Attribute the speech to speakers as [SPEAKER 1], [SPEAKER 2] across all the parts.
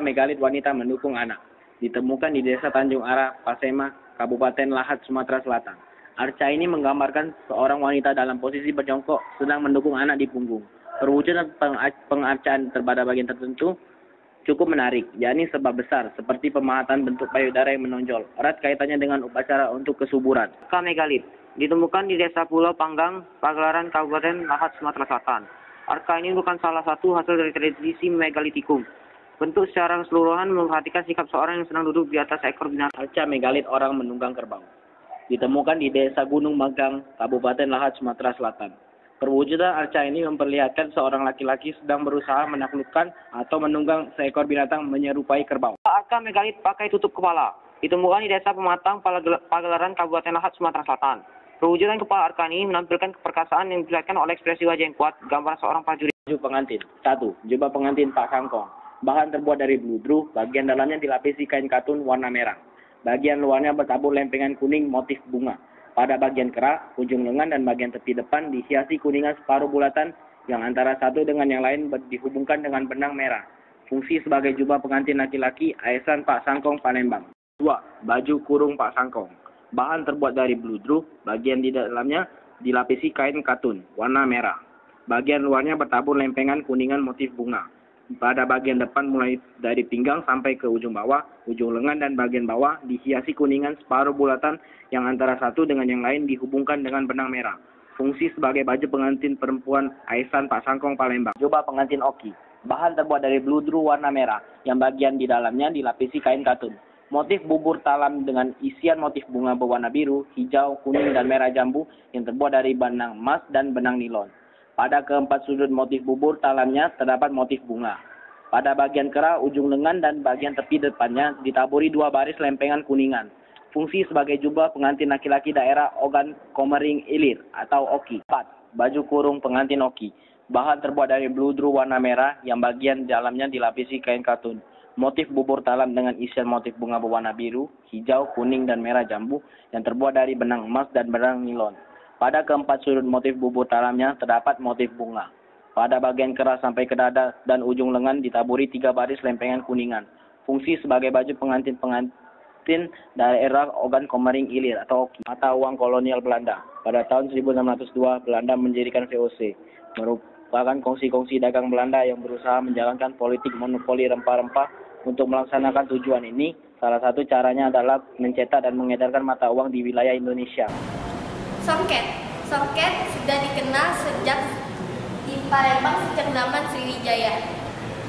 [SPEAKER 1] megalit wanita mendukung anak. Ditemukan di Desa Tanjung Ara, Pasema, Kabupaten Lahat, Sumatera Selatan. Arca ini menggambarkan seorang wanita dalam posisi berjongkok sedang mendukung anak di punggung. Perwujudan pengarcaan pada bagian tertentu cukup menarik, yakni sebab besar, seperti pemahatan bentuk payudara yang menonjol. Erat kaitannya dengan upacara untuk kesuburan. Arca megalit ditemukan di Desa Pulau Panggang, Pagelaran, Kabupaten Lahat, Sumatera Selatan. Arca ini merupakan salah satu hasil dari tradisi megalitikum. Bentuk secara keseluruhan memperhatikan sikap seorang yang sedang duduk di atas ekor binatang. Arca megalit orang menunggang kerbau. Ditemukan di Desa Gunung Magang, Kabupaten Lahat, Sumatera Selatan. Perwujudan arca ini memperlihatkan seorang laki-laki sedang berusaha menaklukkan atau menunggang seekor binatang menyerupai kerbau. Arca megalit pakai tutup kepala. Ditemukan di Desa Pematang, Pagelaran, Kabupaten Lahat, Sumatera Selatan. Perwujudan kepala arca ini menampilkan keperkasaan yang diperlihatkan oleh ekspresi wajah yang kuat, gambar seorang prajurit. Baju pengantin. 1. Jubah pengantin Pak Sangkong. Bahan terbuat dari bludru, bagian dalamnya dilapisi kain katun warna merah. Bagian luarnya bertabur lempengan kuning motif bunga. Pada bagian kerak, ujung lengan dan bagian tepi depan dihiasi kuningan separuh bulatan yang antara satu dengan yang lain dihubungkan dengan benang merah. Fungsi sebagai jubah pengantin laki-laki, Aesan Pak Sangkong Palembang. 2. Baju kurung Pak Sangkong. Bahan terbuat dari bludru, bagian di dalamnya dilapisi kain katun warna merah. Bagian luarnya bertabur lempengan kuningan motif bunga. Pada bagian depan mulai dari pinggang sampai ke ujung bawah, ujung lengan dan bagian bawah dihiasi kuningan separuh bulatan yang antara satu dengan yang lain dihubungkan dengan benang merah. Fungsi sebagai baju pengantin perempuan Aesan Pak Sangkong Palembang. Jubah pengantin Oki. Bahan terbuat dari bludru warna merah yang bagian di dalamnya dilapisi kain katun. Motif bubur talam dengan isian motif bunga berwarna biru, hijau, kuning, dan merah jambu yang terbuat dari benang emas dan benang nilon. Pada keempat sudut motif bubur talamnya terdapat motif bunga. Pada bagian kerah, ujung lengan, dan bagian tepi depannya ditaburi 2 baris lempengan kuningan. Fungsi sebagai jubah pengantin laki-laki daerah Ogan Komering Ilir atau Oki. 4. Baju kurung pengantin Oki. Bahan terbuat dari bludru warna merah yang bagian dalamnya dilapisi kain katun. Motif bubur talam dengan isian motif bunga berwarna biru, hijau, kuning, dan merah jambu yang terbuat dari benang emas dan benang nilon. Pada keempat sudut motif bubur talamnya terdapat motif bunga. Pada bagian kerah sampai ke dada dan ujung lengan ditaburi 3 baris lempengan kuningan. Fungsi sebagai baju pengantin daerah Ogan Komering Ilir atau Oki. Mata uang kolonial Belanda. Pada tahun 1602 Belanda mendirikan VOC. Merupakan kongsi-kongsi dagang Belanda yang berusaha menjalankan politik monopoli rempah-rempah. Untuk melaksanakan tujuan ini, salah satu caranya adalah mencetak dan mengedarkan mata uang di wilayah Indonesia.
[SPEAKER 2] Songket. Songket sudah dikenal sejak di Palembang sejak zaman Sriwijaya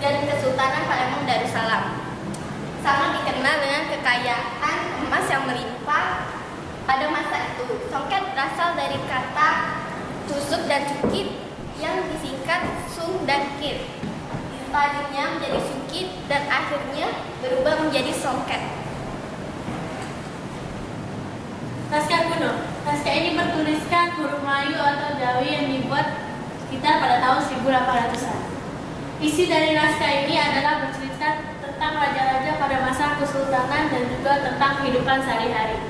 [SPEAKER 2] dan Kesultanan Palembang Darussalam. Sangat dikenal dengan kekayaan emas yang melimpah pada masa itu. Songket berasal dari kata tusuk dan cukit yang disingkat sung dan kit. Selanjutnya menjadi sukit dan akhirnya berubah menjadi songket.
[SPEAKER 3] Naskah kuno. Naskah ini bertuliskan huruf Melayu atau Jawi yang dibuat sekitar pada tahun 1800-an. Isi dari naskah ini adalah bercerita tentang raja-raja pada masa kesultanan dan juga tentang kehidupan sehari-hari.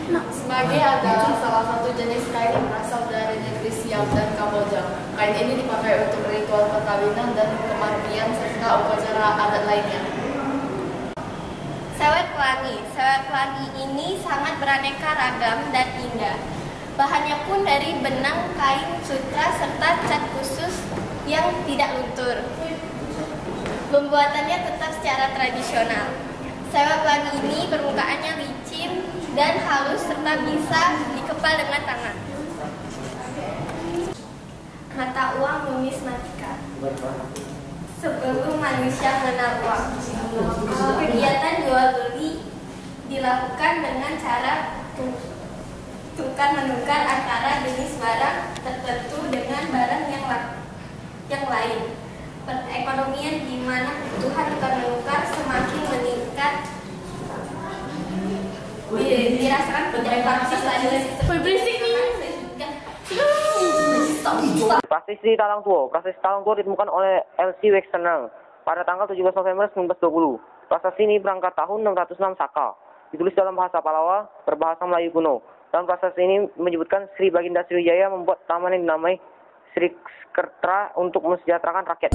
[SPEAKER 4] Semage adalah salah satu jenis kain yang berasal dari negeri Siam dan Kamboja. Kain ini dipakai untuk ritual perkawinan dan kematian serta upacara adat lainnya.
[SPEAKER 2] Sewet pelangi. Sewet pelangi ini sangat beraneka ragam dan indah. Bahannya pun dari benang kain sutra serta cat khusus yang tidak luntur. Pembuatannya tetap secara tradisional. Sewet pelangi ini permukaannya licin dan halus serta bisa dikepal dengan tangan. Mata uang numismatika. Sebelum manusia mengenal uang, kegiatan jual beli dilakukan dengan cara tukar menukar antara jenis barang tertentu dengan barang yang lain. Perekonomian di mana kebutuhan tukar menukar semakin meningkat dirasakan penyebab
[SPEAKER 5] Prasasti Talang Tua. Prasasti Talang Tua ditemukan oleh L.C. Wexenang pada tanggal 17 November 1920. Prasasti ini berangkat tahun 606 Saka. Ditulis dalam bahasa Palawa, berbahasa Melayu kuno. Dalam prasasti ini menyebutkan Sri Baginda Sriwijaya membuat taman yang dinamai Sri Skertra untuk mensejahterakan rakyat.